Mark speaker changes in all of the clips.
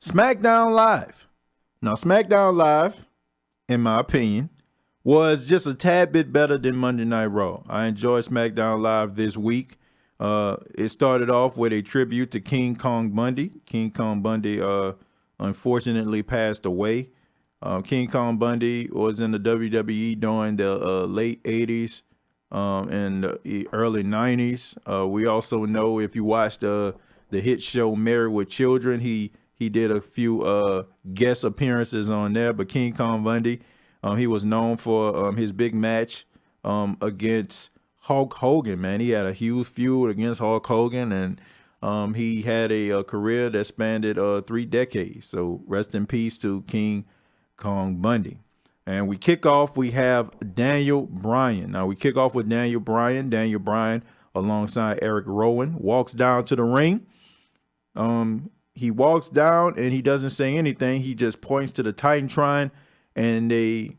Speaker 1: SmackDown Live. Now, SmackDown Live, in my opinion, was just a tad bit better than Monday Night Raw. I enjoyed SmackDown Live this week. It started off with a tribute to King Kong Bundy. King Kong Bundy unfortunately passed away. King Kong Bundy was in the WWE during the late 80s and the early 90s. We also know, if you watched the hit show Married with Children, he did a few guest appearances on there. But King Kong Bundy, he was known for his big match against Hulk Hogan, man. He had a huge feud against Hulk Hogan, and he had a career that spanned 3 decades. So rest in peace to King Kong Bundy. And we kick off, we have Daniel Bryan. Now we kick off with Daniel Bryan. Daniel Bryan, alongside Eric Rowan, walks down to the ring. He walks down and he doesn't say anything. He just points to the Titantron, and they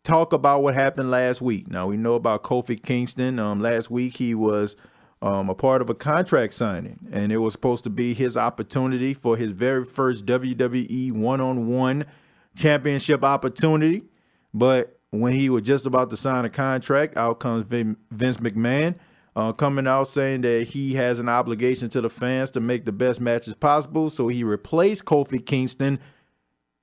Speaker 1: talk about what happened last week. Now, we know about Kofi Kingston. Last week, he was a part of a contract signing, and it was supposed to be his opportunity for his very first WWE one-on-one championship opportunity. But when he was just about to sign a contract, out comes Vince McMahon coming out saying that he has an obligation to the fans to make the best matches possible. So he replaced Kofi Kingston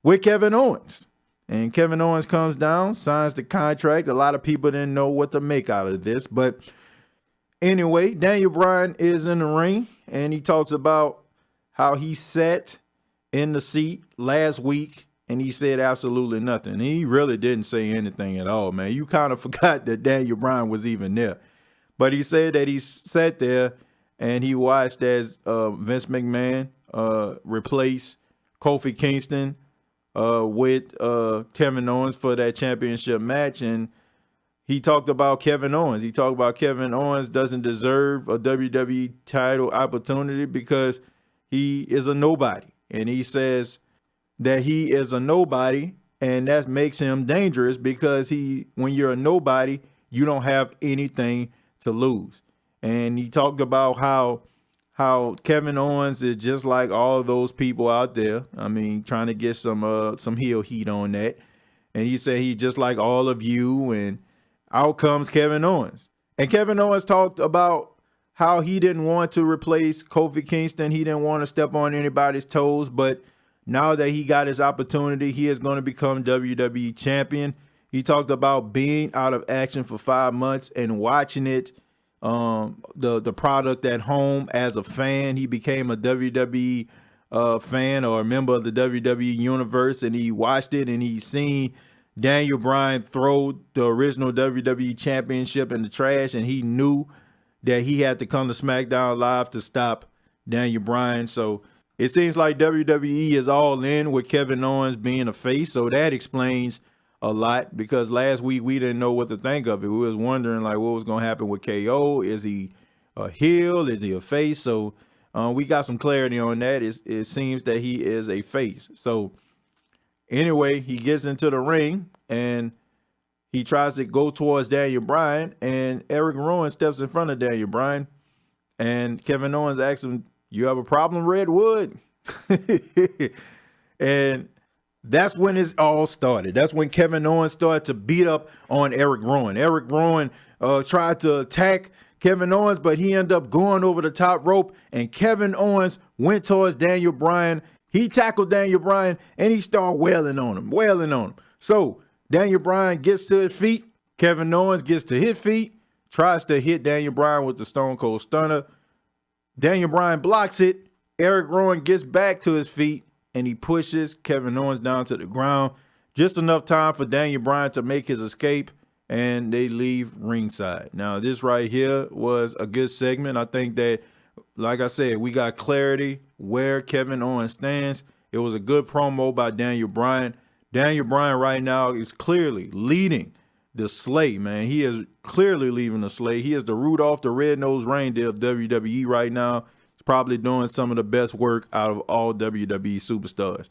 Speaker 1: with Kevin Owens. And Kevin Owens comes down, signs the contract. A lot of people didn't know what to make out of this. But anyway, Daniel Bryan is in the ring, and he talks about how he sat in the seat last week, and he said absolutely nothing. He really didn't say anything at all, man. You kind of forgot that Daniel Bryan was even there. But he said that he sat there and he watched as Vince McMahon replaced Kofi Kingston with Kevin Owens for that championship match. And he talked about Kevin Owens. He talked about Kevin Owens doesn't deserve a WWE title opportunity because he is a nobody. And he says that he is a nobody, and that makes him dangerous because when you're a nobody, you don't have anything to lose. And he talked about how Kevin Owens is just like all of those people out there. I mean, trying to get some heel heat on that. And he said he's just like all of you, and out comes Kevin Owens. And Kevin Owens talked about how he didn't want to replace Kofi Kingston. He didn't want to step on anybody's toes, but now that he got his opportunity, he is going to become WWE champion. He talked about being out of action for 5 months and watching it, the product at home as a fan. He became a WWE fan or a member of the WWE universe, and he watched it, and he seen Daniel Bryan throw the original WWE championship in the trash, and he knew that he had to come to SmackDown Live to stop Daniel Bryan. So it seems like WWE is all in with Kevin Owens being a face. So that explains a lot, because last week we didn't know what to think of it. We was wondering like what was going to happen with KO. Is he a heel? Is he a face? So we got some clarity on that. It seems that he is a face. So anyway, he gets into the ring and he tries to go towards Daniel Bryan, and Eric Rowan steps in front of Daniel Bryan, and Kevin Owens asks him, "You have a problem, Redwood?" And that's when it all started. That's when Kevin Owens started to beat up on Eric Rowan. Eric Rowan tried to attack Kevin Owens, but he ended up going over the top rope, and Kevin Owens went towards Daniel Bryan. He tackled Daniel Bryan, and he started wailing on him. So Daniel Bryan gets to his feet. Kevin Owens gets to his feet, tries to hit Daniel Bryan with the Stone Cold Stunner. Daniel Bryan blocks it. Eric Rowan gets back to his feet, and he pushes Kevin Owens down to the ground. Just enough time for Daniel Bryan to make his escape, and they leave ringside. Now, this right here was a good segment. I think that, like I said, we got clarity where Kevin Owens stands. It was a good promo by Daniel Bryan. Daniel Bryan right now is clearly leading the sleigh, man. He is clearly leaving the sleigh. He is the Rudolph the Red-Nosed Reindeer of WWE right now. He's probably doing some of the best work out of all WWE superstars.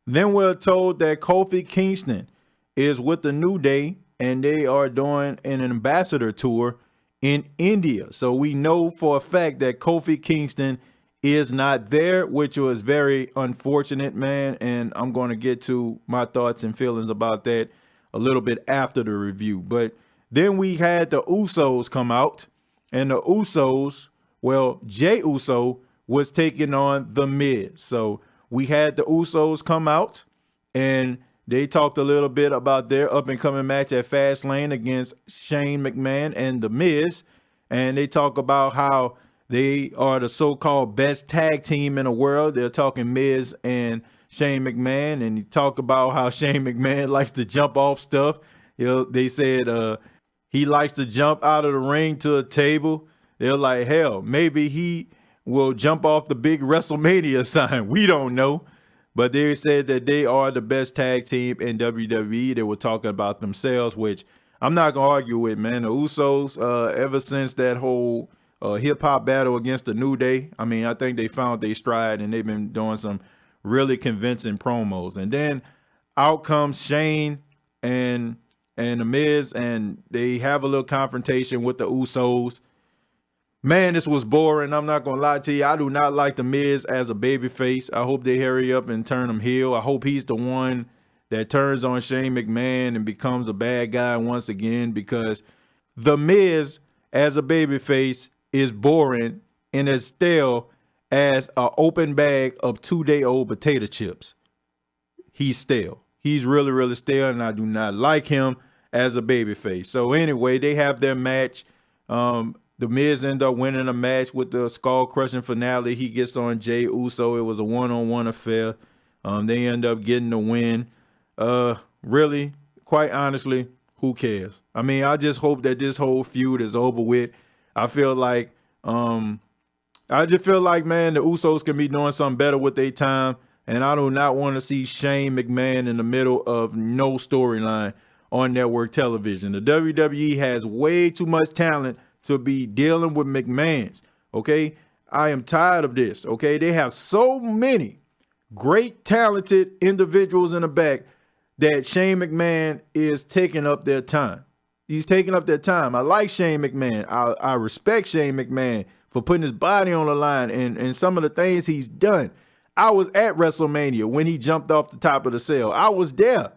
Speaker 1: Then we're told that Kofi Kingston is with the New Day, and they are doing an ambassador tour in India. So we know for a fact that Kofi Kingston is not there, which was very unfortunate, man. And I'm going to get to my thoughts and feelings about that a little bit after the review. But then we had the Usos come out, and the Usos, well, Jey Uso was taking on The Miz. So we had the Usos come out, and they talked a little bit about their up-and-coming match at Fastlane against Shane McMahon and The Miz. And they talk about how they are the so-called best tag team in the world. They're talking Miz and Shane McMahon, and he talk about how Shane McMahon likes to jump off stuff. They said he likes to jump out of the ring to a table. They're like, hell, maybe he will jump off the big WrestleMania sign. We don't know. But they said that they are the best tag team in WWE. They were talking about themselves, which I'm not going to argue with, man. The Usos, ever since that whole hip-hop battle against the New Day, I mean, I think they found their stride, and they've been doing some really convincing promos. And then out comes Shane and The Miz, and they have a little confrontation with the Usos. Man, this was boring. I'm not going to lie to you. I do not like The Miz as a babyface. I hope they hurry up and turn him heel. I hope he's the one that turns on Shane McMahon and becomes a bad guy once again, because The Miz as a babyface is boring and as stale as an open bag of 2-day-old potato chips. He's stale. He's really, really stale, and I do not like him as a babyface. So anyway, they have their match. The Miz ended up winning a match with the skull-crushing finale. He gets on Jey Uso. It was a one-on-one affair. They end up getting the win. Really, quite honestly, who cares? I mean, I just hope that this whole feud is over with. I feel like, man, the Usos can be doing something better with their time, and I do not want to see Shane McMahon in the middle of no storyline on network television. The WWE has way too much talent to be dealing with McMahons, okay? I am tired of this, okay? They have so many great, talented individuals in the back that Shane McMahon is taking up their time. He's taking up their time. I like Shane McMahon. I respect Shane McMahon for putting his body on the line and some of the things he's done. I was at WrestleMania when he jumped off the top of the cell. I was there,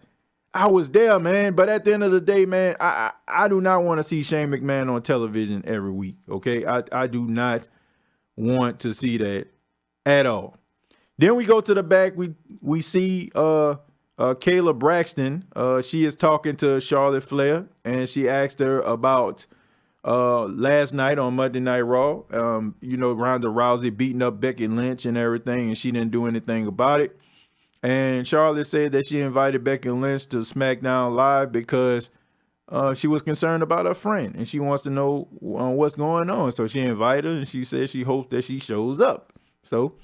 Speaker 1: man. But at the end of the day, man, I do not want to see Shane McMahon on television every week, okay? I do not want to see that at all. Then we go to the back. We see Kayla Braxton. She is talking to Charlotte Flair, and she asked her about last night on Monday Night Raw. Ronda Rousey beating up Becky Lynch and everything, and she didn't do anything about it. And Charlotte said that she invited Becky Lynch to SmackDown Live because she was concerned about her friend, and she wants to know what's going on. So she invited her, and she said she hopes that she shows up. So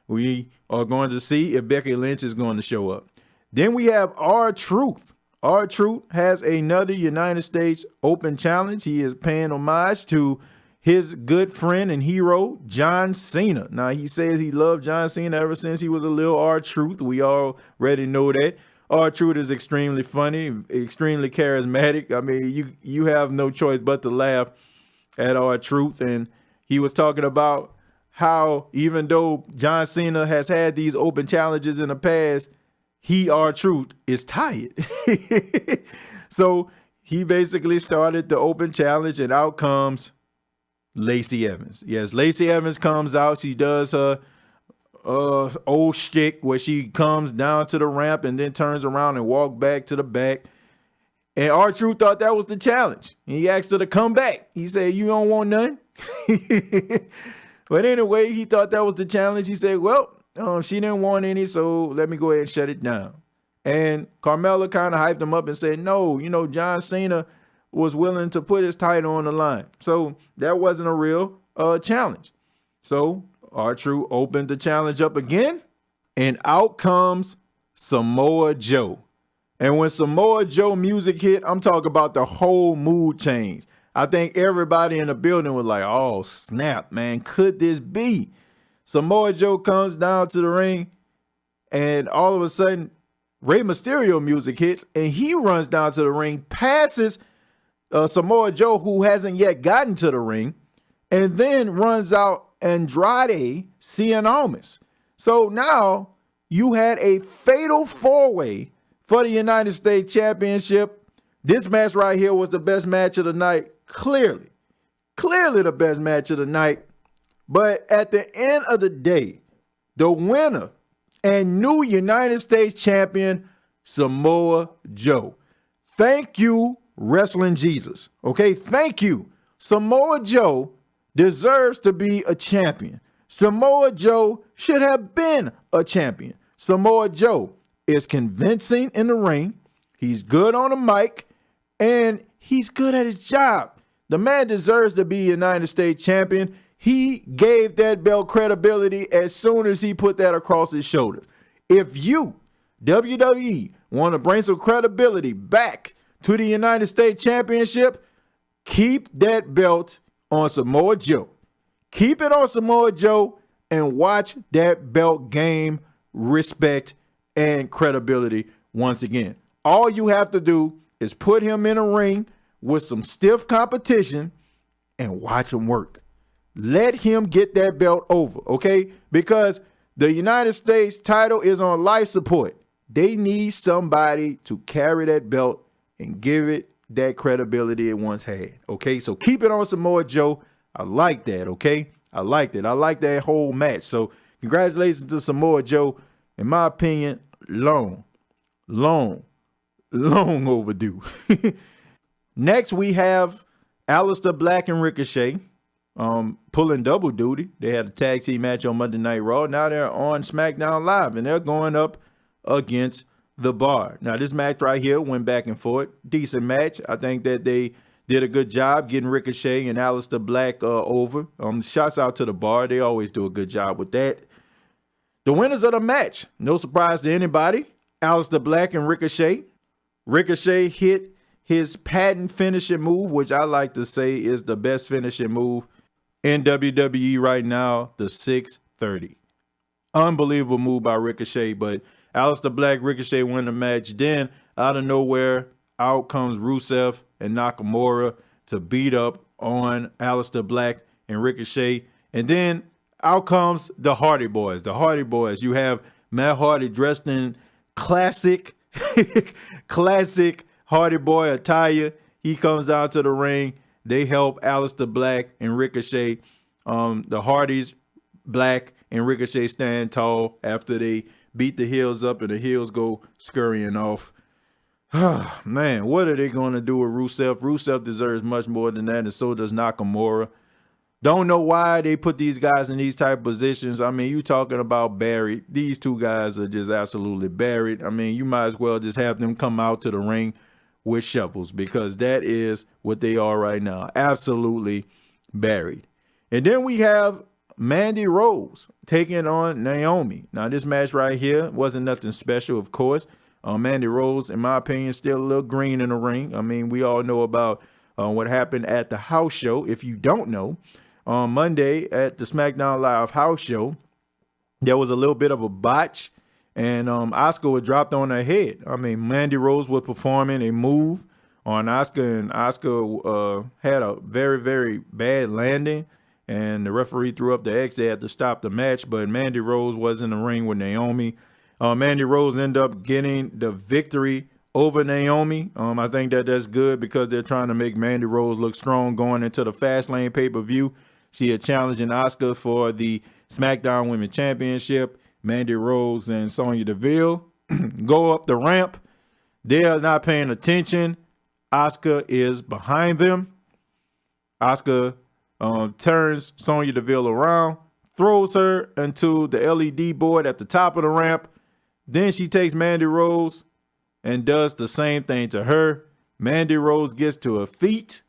Speaker 1: we are going to see if Becky Lynch is going to show up. Then we have RTruth. RTruth has another United States Open challenge. He is paying homage to his good friend and hero, John Cena. Now, he says he loved John Cena ever since he was a little RTruth. We already know that. RTruth is extremely funny, extremely charismatic. I mean, you have no choice but to laugh at RTruth. And he was talking about how even though John Cena has had these open challenges in the past, he, RTruth, is tired. So he basically started the open challenge, and out comes Lacey Evans. Yes, Lacey Evans comes out. She does her old shtick where she comes down to the ramp and then turns around and walks back to the back. And RTruth thought that was the challenge. He asked her to come back. He said, "You don't want none?" But anyway, he thought that was the challenge. He said, well, she didn't want any, so let me go ahead and shut it down. And Carmella kind of hyped him up and said, no, John Cena was willing to put his title on the line. So that wasn't a real challenge. So RTruth opened the challenge up again, and out comes Samoa Joe. And when Samoa Joe music hit, I'm talking about the whole mood change. I think everybody in the building was like, oh, snap, man, could this be? Samoa Joe comes down to the ring, and all of a sudden, Rey Mysterio music hits, and he runs down to the ring, passes Samoa Joe, who hasn't yet gotten to the ring, and then runs out Andrade Cien Almas. So now you had a fatal four-way for the United States Championship. This match right here was the best match of the night. Clearly the best match of the night. But at the end of the day, the winner and new United States champion, Samoa Joe. Thank you, Wrestling Jesus. Okay, thank you. Samoa Joe deserves to be a champion. Samoa Joe should have been a champion. Samoa Joe is convincing in the ring. He's good on the mic, and he's good at his job. The man deserves to be United States champion. He gave that belt credibility as soon as he put that across his shoulders. If you, WWE, want to bring some credibility back to the United States Championship, keep that belt on Samoa Joe. Keep it on Samoa Joe and watch that belt gain respect and credibility once again. All you have to do is put him in a ring with some stiff competition and watch him work. Let him get that belt over, okay? Because the United States title is on life support. They need somebody to carry that belt and give it that credibility it once had, okay? So keep it on Samoa Joe. I like that, okay? I liked it. I like that whole match. So congratulations to Samoa Joe. In my opinion, long overdue. Next, we have Aleister Black and Ricochet pulling double duty. They had a tag team match on Monday Night Raw. Now they're on SmackDown Live, and they're going up against The Bar. Now, this match right here went back and forth. Decent match. I think that they did a good job getting Ricochet and Aleister Black over. Shouts out to The Bar. They always do a good job with that. The winners of the match, no surprise to anybody, Aleister Black and Ricochet. Ricochet hit his patent finishing move, which I like to say is the best finishing move in WWE right now, the 630. Unbelievable move by Ricochet, but Aleister Black, Ricochet win the match. Then, out of nowhere, out comes Rusev and Nakamura to beat up on Aleister Black and Ricochet. And then out comes the Hardy Boys. The Hardy Boys. You have Matt Hardy dressed in classic Hardy Boy attire. He comes down to the ring. They help Aleister Black and Ricochet. The Hardys, Black and Ricochet stand tall after they beat the heels up and the heels go scurrying off. Man, what are they going to do with Rusev? Rusev deserves much more than that, and so does Nakamura. Don't know why they put these guys in these type of positions. I mean, you talking about buried. These two guys are just absolutely buried. I mean, you might as well just have them come out to the ring with shovels, because that is what they are right now. Absolutely buried. And then we have Mandy Rose taking on Naomi. Now, this match right here wasn't nothing special, of course. Mandy Rose, in my opinion, still a little green in the ring. I mean, we all know about what happened at the house show. If you don't know, on Monday at the SmackDown Live house show, there was a little bit of a botch, and Asuka was dropped on her head. I mean, Mandy Rose was performing a move on Asuka, and Asuka had a very, very bad landing, and the referee threw up the X. They had to stop the match, but Mandy Rose was in the ring with Naomi. Mandy Rose ended up getting the victory over Naomi. I think that that's good because they're trying to make Mandy Rose look strong going into the Fastlane pay-per-view. She is challenging Asuka for the SmackDown Women's Championship. Mandy Rose and Sonya Deville go up the ramp. They are not paying attention. Asuka is behind them. Asuka turns Sonya Deville around, throws her into the LED board at the top of the ramp. Then she takes Mandy Rose and does the same thing to her. Mandy Rose gets to her feet,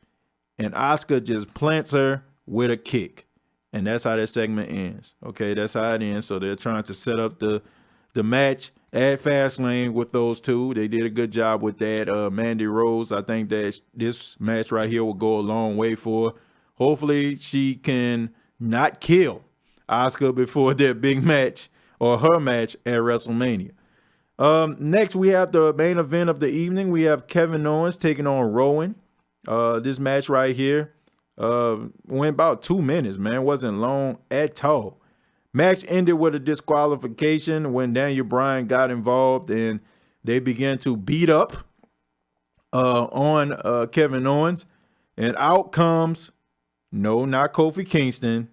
Speaker 1: and Asuka just plants her with a kick. And that's how that segment ends. Okay, that's how it ends. So they're trying to set up the match at Fastlane with those two. They did a good job with that. Mandy Rose, I think that this match right here will go a long way for her. Hopefully she can not kill Asuka before their big match or her match at WrestleMania. Next, we have the main event of the evening. We have Kevin Owens taking on Rowan. This match right here, Went about 2 minutes, man. Wasn't long at all. Match ended with a disqualification when Bryan got involved and they began to beat up on Kevin Owens. And out comes, no, not Kofi Kingston,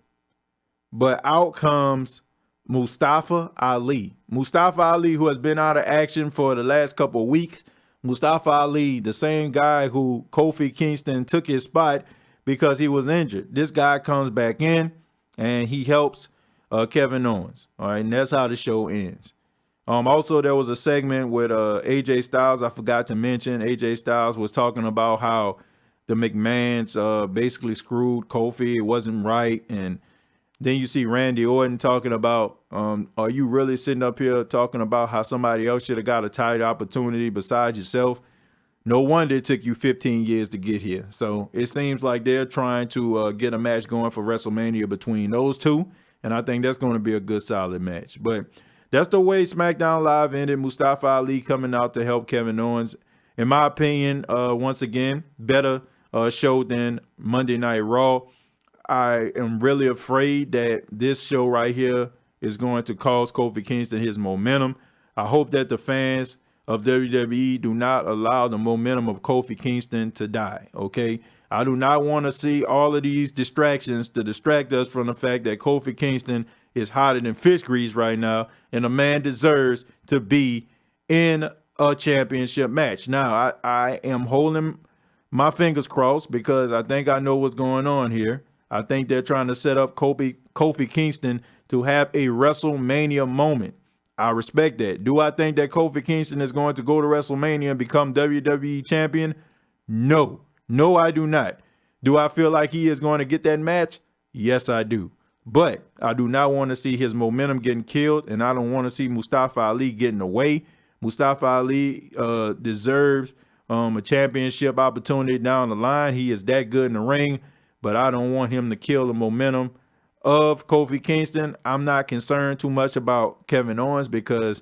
Speaker 1: but out comes Mustafa Ali. Mustafa Ali, who has been out of action for the last couple of weeks. Mustafa Ali, the same guy who Kofi Kingston took his spot because he was injured. This guy comes back in and he helps Kevin Owens. All right, and that's how the show ends. Also, there was a segment with AJ Styles. I forgot to mention AJ Styles was talking about how the McMahons basically screwed Kofi. It wasn't right. And then you see Randy Orton talking about, are you really sitting up here talking about how somebody else should have got a title opportunity besides yourself? No wonder it took you 15 years to get here. So it seems like they're trying to get a match going for WrestleMania between those two. And I think that's going to be a good, solid match. But that's the way SmackDown Live ended. Mustafa Ali coming out to help Kevin Owens. In my opinion, once again, better show than Monday Night Raw. I am really afraid that this show right here is going to cause Kofi Kingston his momentum. I hope that the fans of WWE do not allow the momentum of Kofi Kingston to die, okay? I do not want to see all of these distractions to distract us from the fact that Kofi Kingston is hotter than fish grease right now, and a man deserves to be in a championship match. Now, I am holding my fingers crossed because I think I know what's going on here. I think they're trying to set up Kofi Kingston to have a WrestleMania moment. I respect that. Do I think that Kofi Kingston is going to go to WrestleMania and become WWE champion? No. No, I do not. Do I feel like he is going to get that match? Yes, I do. But I do not want to see his momentum getting killed, and I don't want to see Mustafa Ali getting away. Mustafa Ali deserves a championship opportunity down the line. He is that good in the ring, but I don't want him to kill the momentum of Kofi Kingston. I'm not concerned too much about Kevin Owens because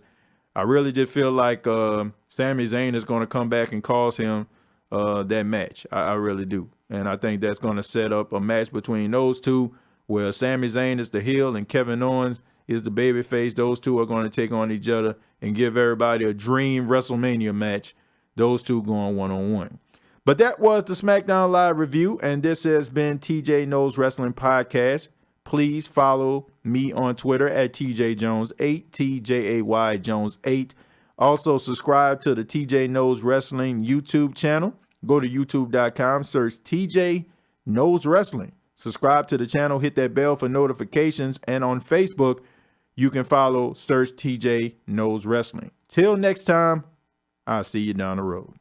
Speaker 1: I really just feel like Sami Zayn is going to come back and cause him that match. I really do. And I think that's going to set up a match between those two where Sami Zayn is the heel and Kevin Owens is the babyface. Those two are going to take on each other and give everybody a dream WrestleMania match. Those two going one-on-one. But that was the SmackDown Live review, and this has been TJ Knows Wrestling Podcast. Please follow me on Twitter at TJay Jones8, TJay Jones8. Also, subscribe to the TJ Knows Wrestling YouTube channel. Go to youtube.com, search TJ Knows Wrestling. Subscribe to the channel, hit that bell for notifications, and on Facebook, you can follow, search TJ Knows Wrestling. Till next time, I'll see you down the road.